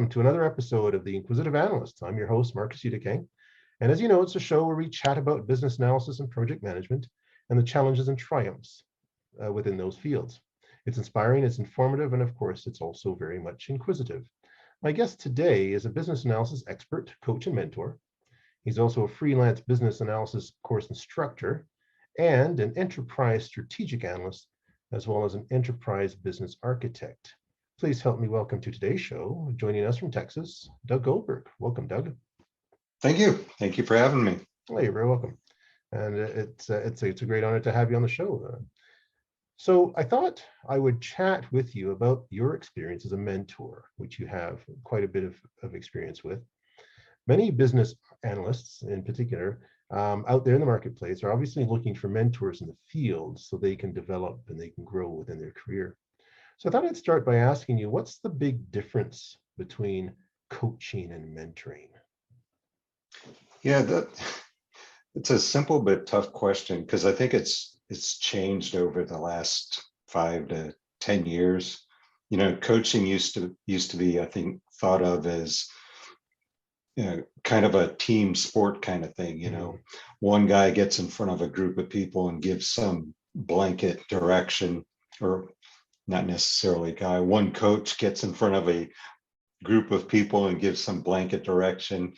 welcome to another episode of the Inquisitive Analyst. I'm your host, Marcus King. And as you know, it's a show where we chat about business analysis and project management and the challenges and triumphs within those fields. It's inspiring, it's informative, and of course, it's also very much inquisitive. My guest today is a business analysis expert, coach, and mentor. He's also a freelance business analysis course instructor and an enterprise strategic analyst, as well as an enterprise business architect. Please help me welcome to today's show, joining us from Texas, Doug Goldberg. Welcome, Doug. Thank you. Thank you for having me. Well, you're very welcome. And it's a great honor to have you on the show. So I thought I would chat with you about your experience as a mentor, which you have quite a bit of experience with. Many business analysts in particular out there in the marketplace are obviously looking for mentors in the field so they can develop and they can grow within their career. So I thought I'd start by asking you, what's the big difference between coaching and mentoring? Yeah, it's a simple but tough question because I think it's changed over the last 5 to 10 years. You know, coaching used to be, I think, thought of as kind of a team sport kind of thing. You know, one guy gets in front of a group of people and gives some blanket direction, or not necessarily a guy. One coach gets in front of a group of people and gives some blanket direction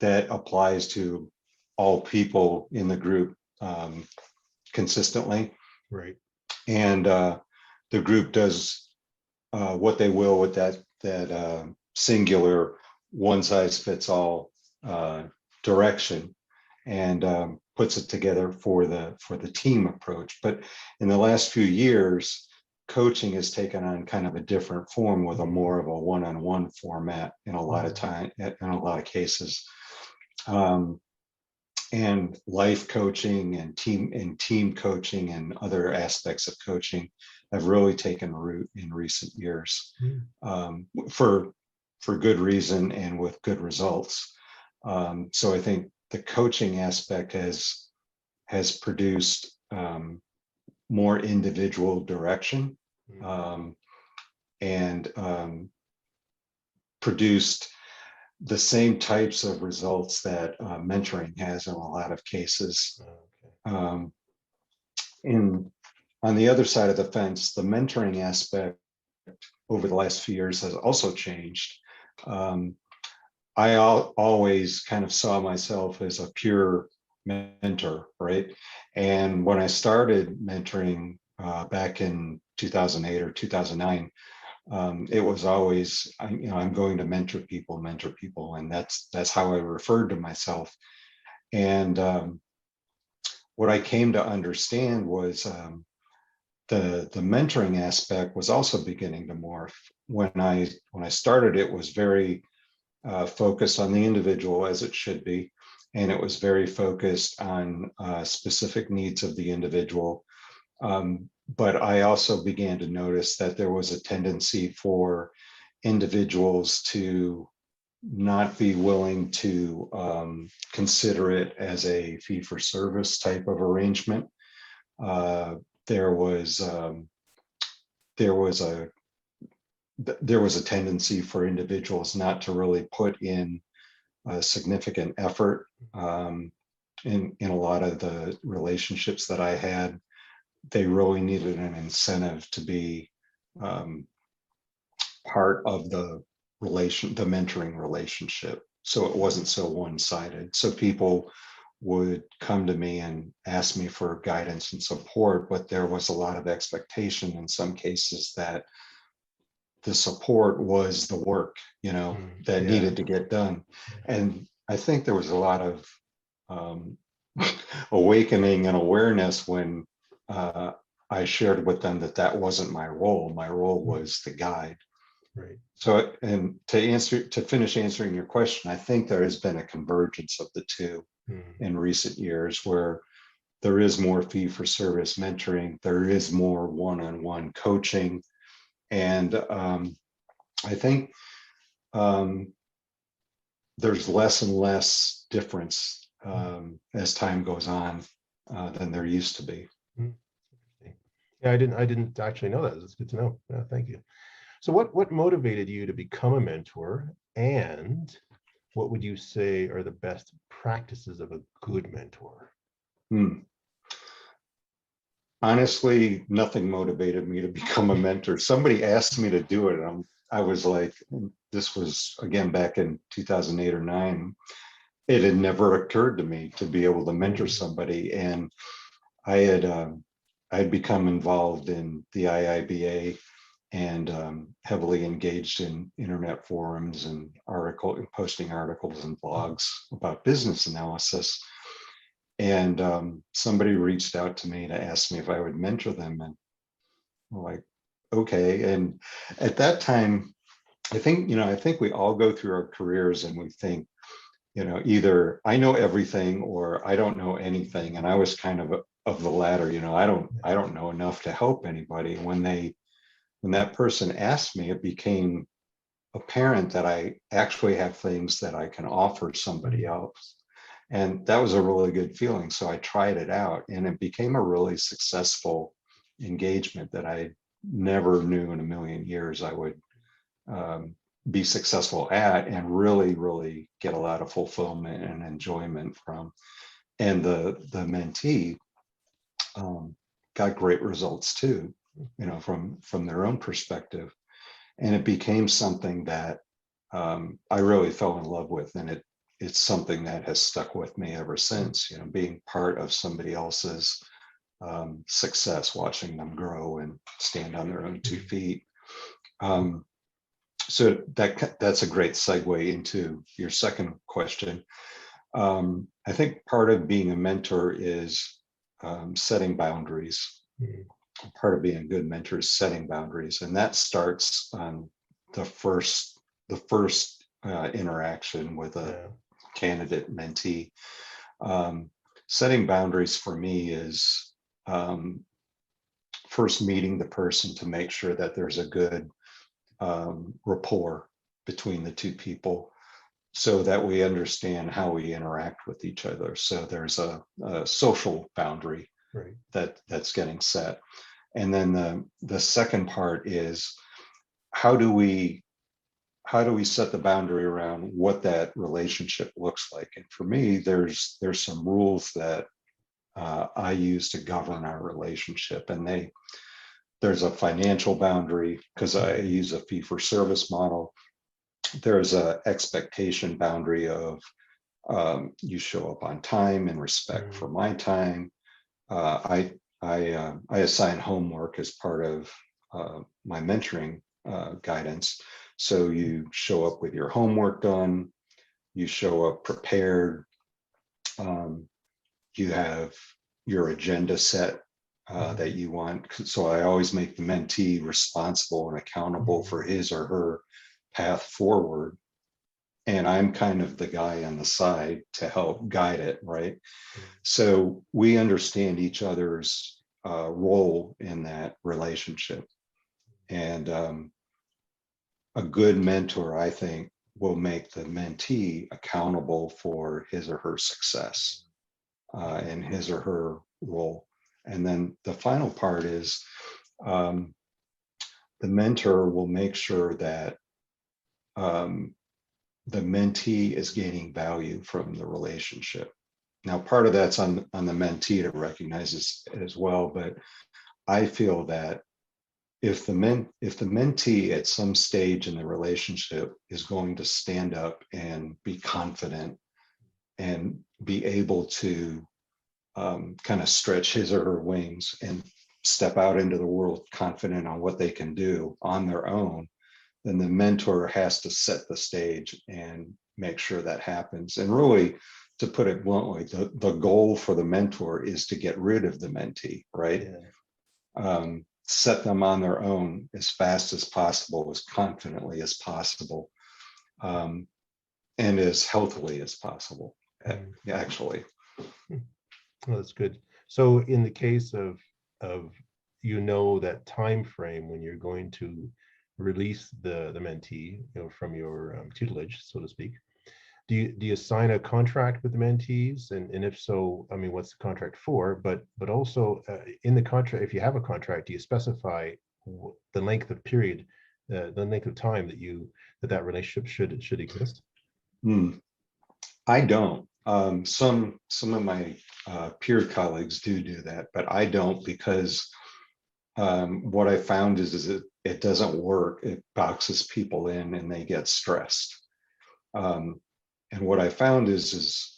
that applies to all people in the group consistently. Right. And the group does what they will with that singular one-size-fits-all direction, and puts it together for the team approach. But in the last few years, coaching has taken on kind of a different form with a more of a one-on-one format in a lot of cases. And life coaching and team coaching and other aspects of coaching have really taken root in recent years, for good reason and with good results. So I think the coaching aspect has produced more individual direction, and produced the same types of results that mentoring has in a lot of cases. On the other side of the fence, the mentoring aspect over the last few years has also changed. I always kind of saw myself as a pure mentor, right? And when I started mentoring back in 2008 or 2009, it was always, I'm going to mentor people, and that's how I referred to myself. And what I came to understand was the mentoring aspect was also beginning to morph. When I started, it was very focused on the individual, as it should be, and it was very focused on specific needs of the individual. But I also began to notice that there was a tendency for individuals to not be willing to consider it as a fee-for-service type of arrangement. There was a tendency for individuals not to really put in significant effort in a lot of the relationships that I had. They really needed an incentive to be part of the mentoring relationship. So it wasn't so one-sided. So people would come to me and ask me for guidance and support, but there was a lot of expectation in some cases that the support was the work, that needed to get done. And I think there was a lot of awakening and awareness when I shared with them that wasn't my role. My role was the guide. Right. So, and to finish answering your question, I think there has been a convergence of the two in recent years, where there is more fee-for-service mentoring, there is more one-on-one coaching, and I think there's less and less difference as time goes on than there used to be. Yeah, I didn't actually know that. It's good to know. Thank you. So what motivated you to become a mentor, and what would you say are the best practices of a good mentor? Hmm. Honestly, nothing motivated me to become a mentor. Somebody asked me to do it. I was like, this was again back in 2008 or 9. It had never occurred to me to be able to mentor somebody. And I had I had become involved in the IIBA and heavily engaged in internet forums and posting articles and blogs about business analysis. And somebody reached out to me to ask me if I would mentor them, and I'm like, okay. And at that time, I think we all go through our careers and we think, either I know everything or I don't know anything. And I was kind of the latter. I don't know enough to help anybody. When that person asked me, it became apparent that I actually have things that I can offer somebody else. And that was a really good feeling. So I tried it out, and it became a really successful engagement that I never knew in a million years I would be successful at, and really, really get a lot of fulfillment and enjoyment from. And the mentee got great results too, from their own perspective. And it became something that I really fell in love with, and it's something that has stuck with me ever since. Being part of somebody else's success, watching them grow and stand on their own 2 feet. So that's a great segue into your second question. I think part of being a mentor is setting boundaries. Part of being a good mentor is setting boundaries, and that starts on the first interaction with a candidate mentee. Setting boundaries for me is first meeting the person to make sure that there's a good rapport between the two people, so that we understand how we interact with each other. So there's a social boundary that's getting set. And then the second part is, how do we set the boundary around what that relationship looks like? And for me, there's some rules that I use to govern our relationship. And there's a financial boundary, because I use a fee for service model. There's a expectation boundary of you show up on time and respect for my time. I assign homework as part of my mentoring guidance. So you show up with your homework done, you show up prepared, you have your agenda set that you want. So I always make the mentee responsible and accountable for his or her path forward. And I'm kind of the guy on the side to help guide it, right? So we understand each other's role in that relationship. And a good mentor, I think, will make the mentee accountable for his or her success in his or her role. And then the final part is the mentor will make sure that the mentee is gaining value from the relationship. Now, part of that's on the mentee to recognize this as well, but I feel that if the mentee at some stage in the relationship is going to stand up and be confident and be able to kind of stretch his or her wings and step out into the world confident on what they can do on their own, then the mentor has to set the stage and make sure that happens. And really, to put it bluntly, the goal for the mentor is to get rid of the mentee, right? Set them on their own as fast as possible, as confidently as possible, and as healthily as possible, actually. Well, that's good. So in the case of that time frame when you're going to release the mentee, from your tutelage, so to speak, do you sign a contract with the mentees? And if so, I mean, what's the contract for? But also in the contract, if you have a contract, do you specify the length of period the length of time that that relationship should exist? I don't. Some of my peer colleagues do that, but I don't, because what I found is it doesn't work. It boxes people in and they get stressed. And what I found is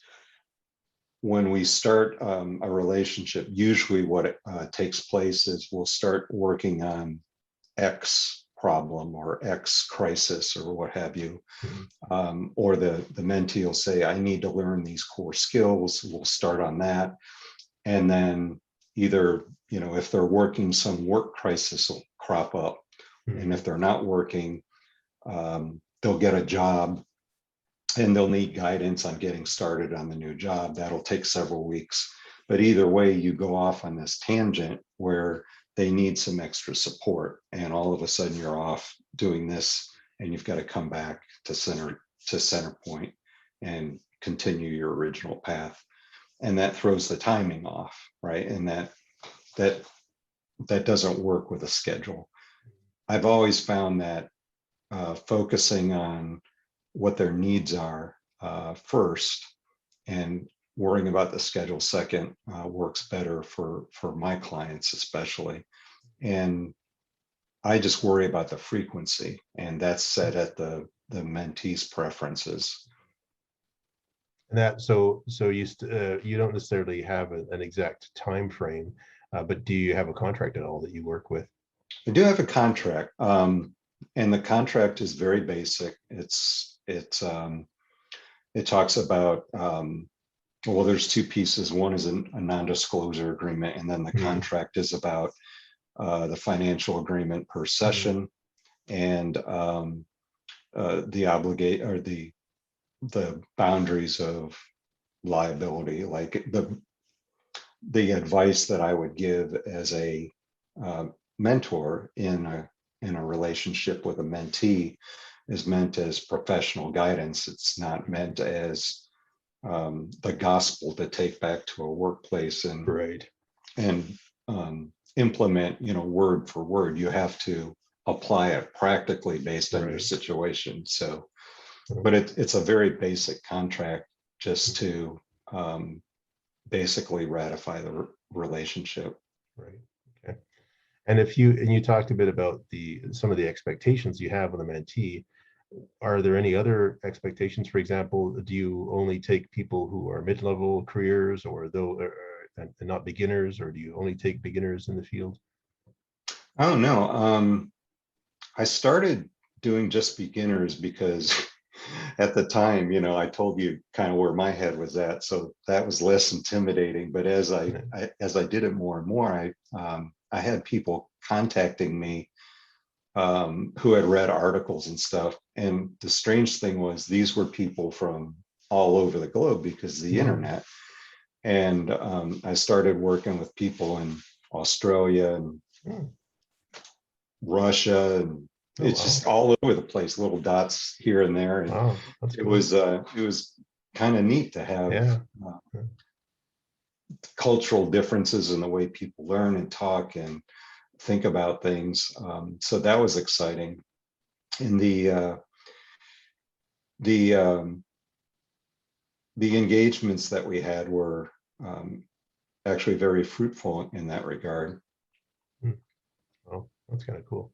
when we start a relationship, usually what takes place is we'll start working on X problem or X crisis or what have you. Or the mentee will say, I need to learn these core skills. We'll start on that. And then either, if they're working, some work crisis will crop up. And if they're not working, they'll get a job and they'll need guidance on getting started on the new job. That'll take several weeks. But either way, you go off on this tangent where they need some extra support. And all of a sudden you're off doing this and you've got to come back to center point and continue your original path. And that throws the timing off, right? And that doesn't work with a schedule. I've always found that focusing on what their needs are first and worrying about the schedule second works better for my clients especially. And I just worry about the frequency, and that's set at the mentee's preferences. And that so you don't necessarily have an exact time frame, but do you have a contract at all that you work with? I do have a contract, and the contract is very basic. It talks about well, there's two pieces. One is a non-disclosure agreement, and then the contract is about the financial agreement per session and the boundaries of liability, like the advice that I would give as a mentor in a relationship with a mentee is meant as professional guidance. It's not meant as the gospel to take back to a workplace and implement, word for word. You have to apply it practically based on your situation. So, but it's a very basic contract just to basically ratify the relationship. Right. Okay. And you talked a bit about some of the expectations you have on the mentee. Are there any other expectations? For example, do you only take people who are mid-level careers, or and not beginners, or do you only take beginners in the field? Oh no, I started doing just beginners because at the time, I told you kind of where my head was at, so that was less intimidating. But as I did it more and more, I had people contacting me who had read articles and stuff. And the strange thing was, these were people from all over the globe because of the internet. And I started working with people in Australia and Russia, and it's just all over the place, little dots here and there. And it was kind of neat to have cultural differences in the way people learn and talk and think about things. So that was exciting. And the engagements that we had were actually very fruitful in that regard. Oh, that's kind of cool.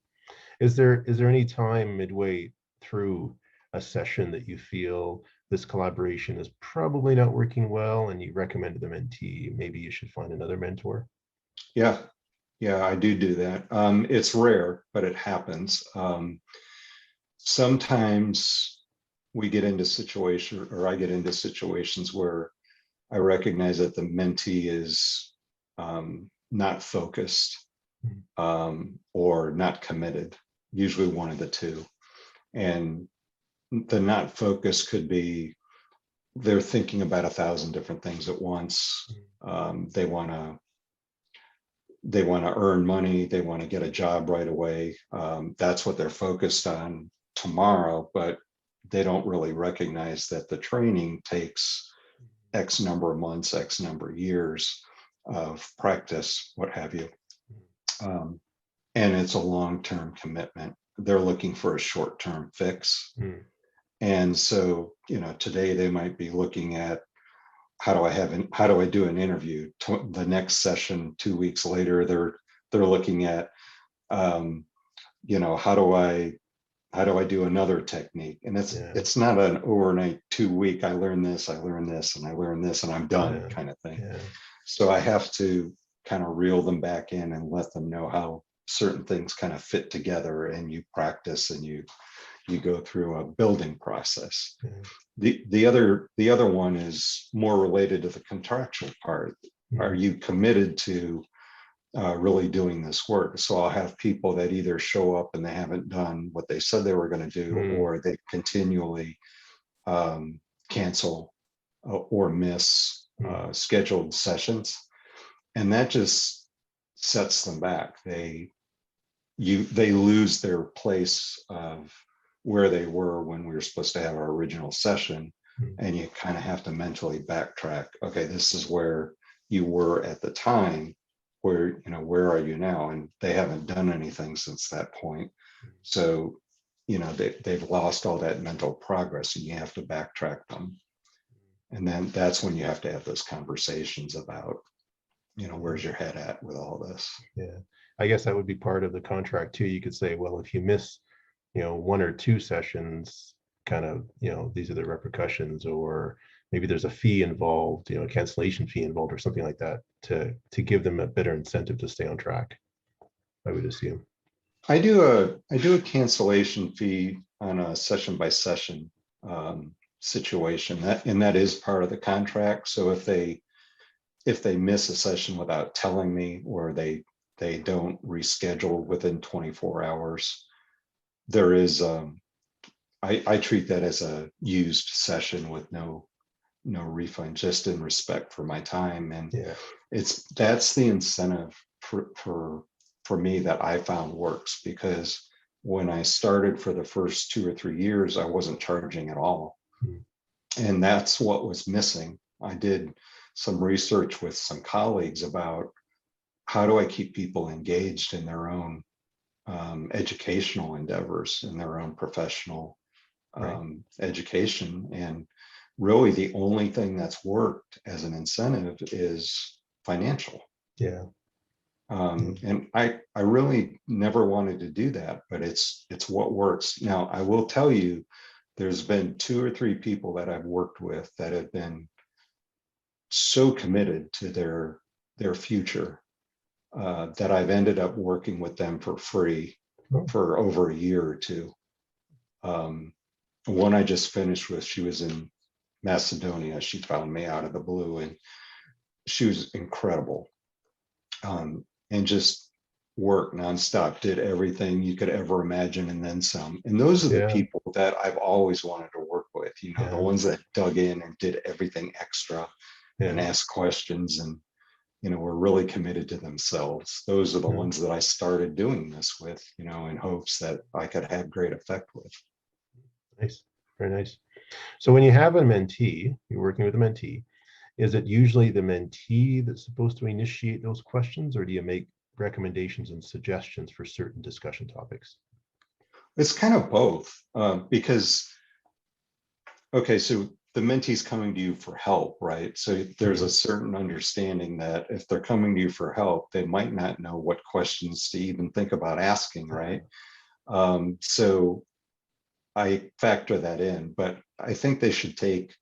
Is there any time midway through a session that you feel this collaboration is probably not working well and you recommend to the mentee, maybe you should find another mentor? Yeah, I do that. It's rare, but it happens. Sometimes we get into situations, or I get into situations where I recognize that the mentee is not focused or not committed, usually one of the two. And the not focused could be they're thinking about 1,000 different things at once. They want to earn money. They want to get a job right away. That's what they're focused on tomorrow, but they don't really recognize that the training takes X number of months, X number of years of practice, what have you. And it's a long-term commitment. they're looking for a short-term fix. Mm. And so, today they might be looking at how do I do an interview? The next session 2 weeks later, they're looking at how do I do another technique? And Yeah. it's not an overnight 2 week, I learn this, and I learn this, and I'm done Yeah. kind of thing. Yeah. So I have to kind of reel them back in and let them know how certain things kind of fit together, and you practice and you go through a building process. Yeah. The other one is more related to the contractual part. Are Mm. you committed to really doing this work? So I'll have people that either show up and they haven't done what they said they were going to do, Mm. or they continually cancel or miss Mm. scheduled sessions, and that just sets them back. They lose their place of where they were when we were supposed to have our original session, Mm. and you kind of have to mentally backtrack. Okay, this is where you were at the time. Where are you now? And they haven't done anything since that point. So, they've lost all that mental progress, and you have to backtrack them. And then that's when you have to have those conversations about, where's your head at with all this? Yeah. I guess that would be part of the contract too. You could say, well, if you miss, 1 or 2 sessions, kind of, these are the repercussions, or maybe there's a fee involved, a cancellation fee involved or something like that, to give them a better incentive to stay on track, I would assume. I do a cancellation fee on a session by session situation, that is part of the contract. So if they miss a session without telling me, or they don't reschedule within 24 hours, there is I treat that as a used session with no refund, just in respect for my time. And Yeah. that's the incentive for me that I found works, because when I started, for the first 2 or 3 years, I wasn't charging at all. Mm. And that's what was missing. I did some research with some colleagues about how do I keep people engaged in their own educational endeavors, in their own professional Right. education. And really the only thing that's worked as an incentive is financial. Yeah. And I really never wanted to do that, but it's what works. Now, I will tell you, there's been 2 or 3 people that I've worked with that have been so committed to their future that I've ended up working with them for free for over a year or 2. One I just finished with, she was in Macedonia. She found me out of the blue, and she was incredible. And just worked nonstop, did everything you could ever imagine, and then some. And those are the Yeah. people that I've always wanted to work with, Yeah. the ones that dug in and did everything extra and Yeah. asked questions, and were really committed to themselves. Those are the Yeah. ones that I started doing this with, in hopes that I could have great effect with. Nice. Very nice. So when you have a mentee, you're working with a mentee, is it usually the mentee that's supposed to initiate those questions, or do you make recommendations and suggestions for certain discussion topics? It's kind of both, because, okay, so the mentee's coming to you for help, right? So there's a certain understanding that if they're coming to you for help, they might not know what questions to even think about asking, right? So I factor that in, but I think they should take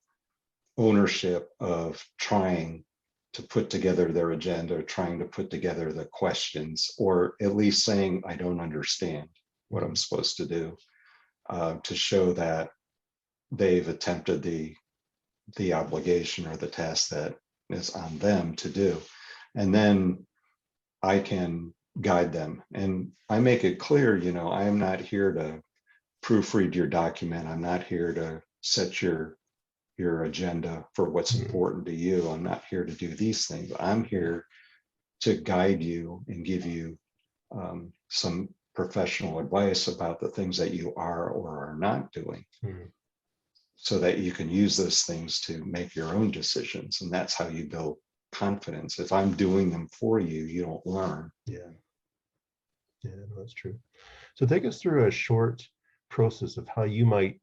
ownership of trying to put together their agenda, trying to put together the questions, or at least saying, I don't understand what I'm supposed to do, to show that they've attempted the obligation or the task that is on them to do. And then I can guide them, and I make it clear, I am not here to proofread your document. I'm not here to set your agenda for what's important to you. I'm not here to do these things. I'm here to guide you and give you some professional advice about the things that you are or are not doing, so that you can use those things to make your own decisions. And that's how you build confidence. If I'm doing them for you, you don't learn. Yeah. Yeah, no, that's true. So take us through a short process of how you might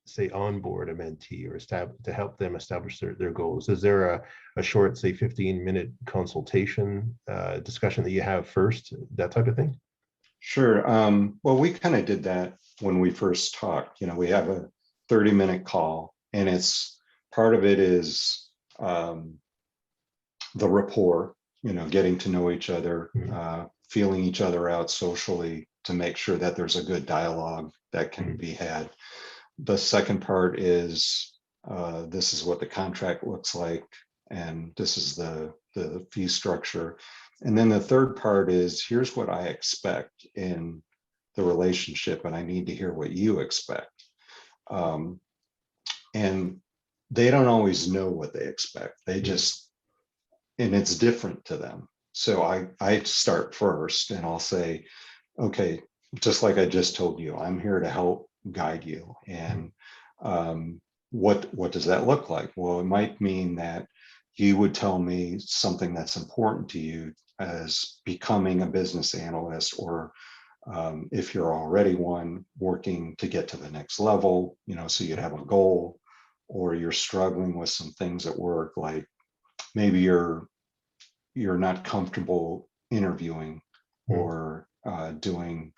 say onboard a mentee or to help them establish their goals. Is there a short, say 15-minute consultation discussion that you have first, that type of thing? Sure. Well, we kind of did that when we first talked. We have a 30-minute call, and it's part of it is the rapport, getting to know each other, feeling each other out socially to make sure that there's a good dialogue that can be had. The second part is this is what the contract looks like, and this is the fee structure. And then the third part is here's what I expect in the relationship, and I need to hear what you expect. And they don't always know what they expect. They just, and it's different to them. So I start first and I'll say, okay, just like I just told you, I'm here to help guide you. And what does that look like? Well, it might mean that you would tell me something that's important to you as becoming a business analyst, or if you're already one, working to get to the next level, so you'd have a goal, or you're struggling with some things at work, like maybe you're not comfortable interviewing or doing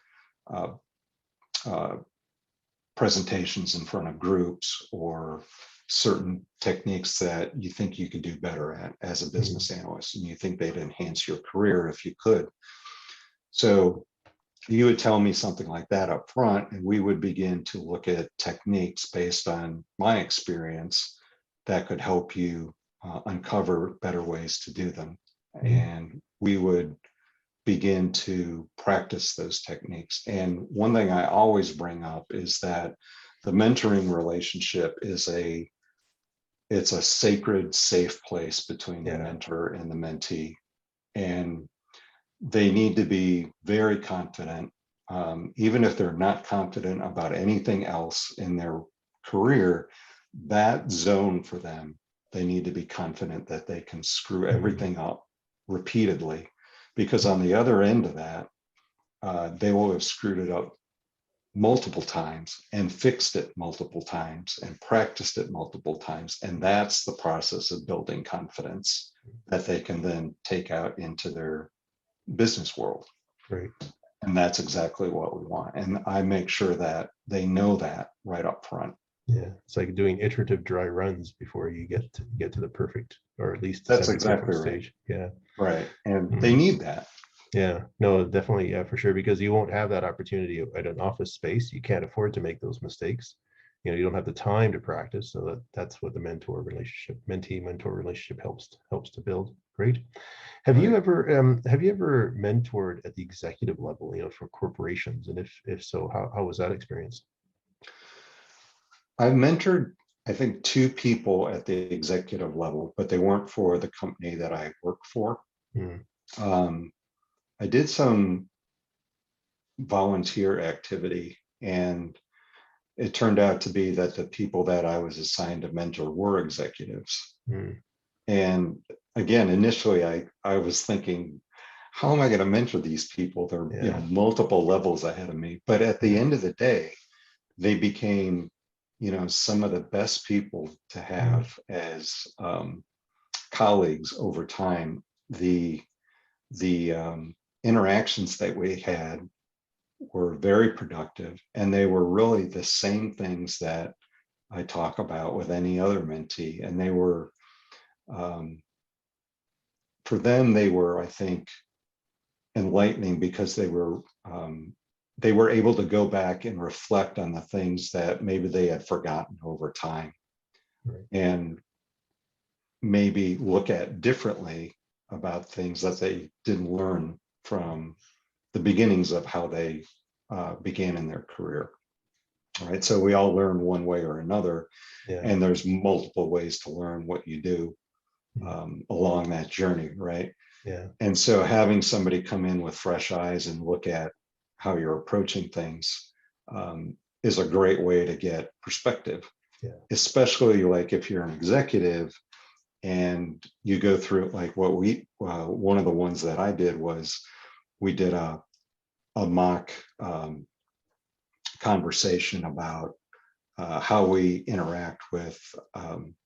presentations in front of groups, or certain techniques that you think you could do better at as a business analyst, and you think they'd enhance your career if you could. So you would tell me something like that up front, and we would begin to look at techniques based on my experience that could help you uncover better ways to do them. And we would begin to practice those techniques. And one thing I always bring up is that the mentoring relationship is it's a sacred, safe place between the mentor and the mentee. And they need to be very confident, even if they're not confident about anything else in their career, that zone for them, they need to be confident that they can screw everything up repeatedly, because on the other end of that, they will have screwed it up multiple times and fixed it multiple times and practiced it multiple times. And that's the process of building confidence that they can then take out into their business world. Right. And that's exactly what we want. And I make sure that they know that right up front. Yeah, it's like doing iterative dry runs before you get to the perfect, or at least that's exactly right. Stage. Yeah. Right. And they need that. Yeah, no, definitely. Yeah, for sure. Because you won't have that opportunity at an office space. You can't afford to make those mistakes. You don't have the time to practice. So that's what the mentee mentor relationship helps to build. Great. Have you ever mentored at the executive level, for corporations? And if so, how was that experience? I've mentored, I think, 2 people at the executive level, but they weren't for the company that I work for. I did some volunteer activity, and it turned out to be that the people that I was assigned to mentor were executives. And again, initially, I was thinking, how am I going to mentor these people? They're multiple levels ahead of me. But at the end of the day, they became some of the best people to have as colleagues over time. The interactions that we had were very productive, and they were really the same things that I talk about with any other mentee. And they were, for them, they were, I think, enlightening, because they were able to go back and reflect on the things that maybe they had forgotten over time, and maybe look at differently about things that they didn't learn from the beginnings of how they began in their career. All right. So we all learn one way or another, and there's multiple ways to learn what you do along that journey. Right. Yeah. And so having somebody come in with fresh eyes and look at how you're approaching things is a great way to get perspective, especially like if you're an executive and you go through, like what one of the ones that I did was we did a mock conversation about how we interact with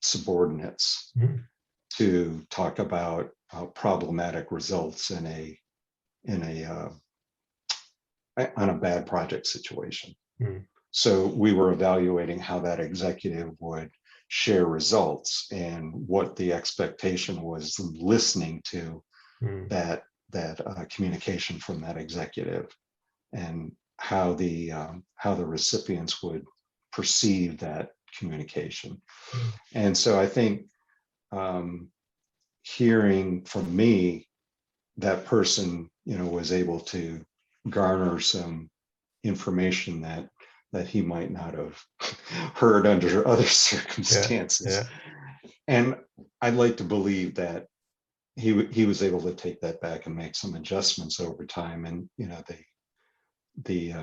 subordinates Mhm. to talk about problematic results in on a bad project situation. Mhm. So we were evaluating how that executive would share results and what the expectation was, listening to Mhm. that communication from that executive, and how the recipients would perceive that communication. Mhm. And so I think hearing from me, that person, was able to garner some information that he might not have heard under other Yeah. circumstances. Yeah. And I'd like to believe that he was able to take that back and make some adjustments over time. And the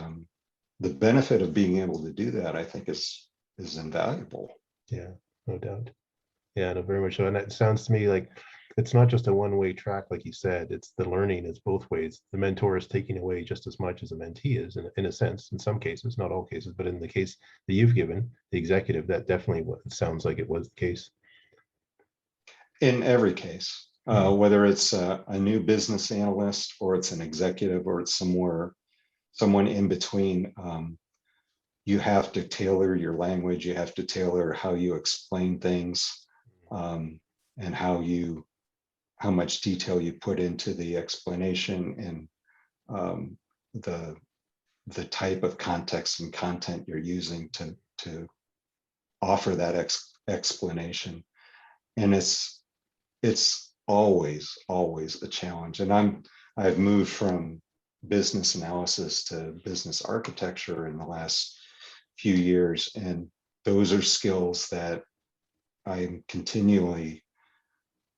the benefit of being able to do that, I think, is invaluable. Yeah. No doubt. Yeah, no, very much so. And it sounds to me like it's not just a one-way track, like you said. It's the learning is both ways. The mentor is taking away just as much as a mentee is, in a sense, in some cases, not all cases, but in the case that you've given, the executive, that definitely it sounds like it was the case. In every case, Mhm. whether it's a new business analyst, or it's an executive, or it's someone in between, you have to tailor your language. You have to tailor how you explain things, and how much detail you put into the explanation, and the type of context and content you're using to offer that explanation. And it's always a challenge. And I've moved from business analysis to business architecture in the last few years, and those are skills that I'm continually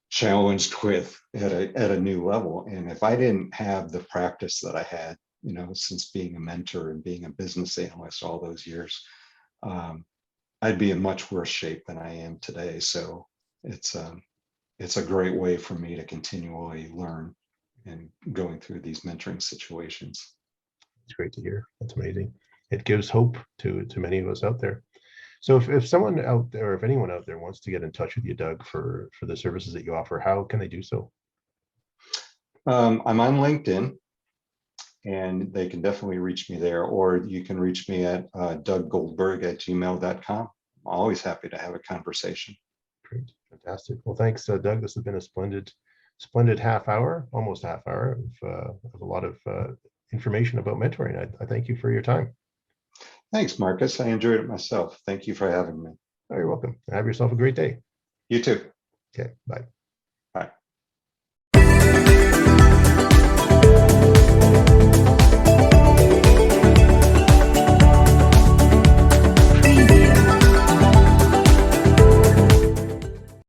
challenged with at a new level. And if I didn't have the practice that I had, since being a mentor and being a business analyst all those years, I'd be in much worse shape than I am today. So it's a great way for me to continually learn and going through these mentoring situations. It's great to hear. That's amazing. It gives hope to many of us out there. So if someone out there, or if anyone out there wants to get in touch with you, Doug, for the services that you offer, how can they do so? I'm on LinkedIn, and they can definitely reach me there, or you can reach me at douggoldberg@gmail.com. I'm always happy to have a conversation. Great, fantastic. Well, thanks, Doug. This has been a splendid half hour, almost half hour of a lot of information about mentoring. I thank you for your time. Thanks, Marcus. I enjoyed it myself. Thank you for having me. Oh, you're welcome. Have yourself a great day. You too. Okay, bye.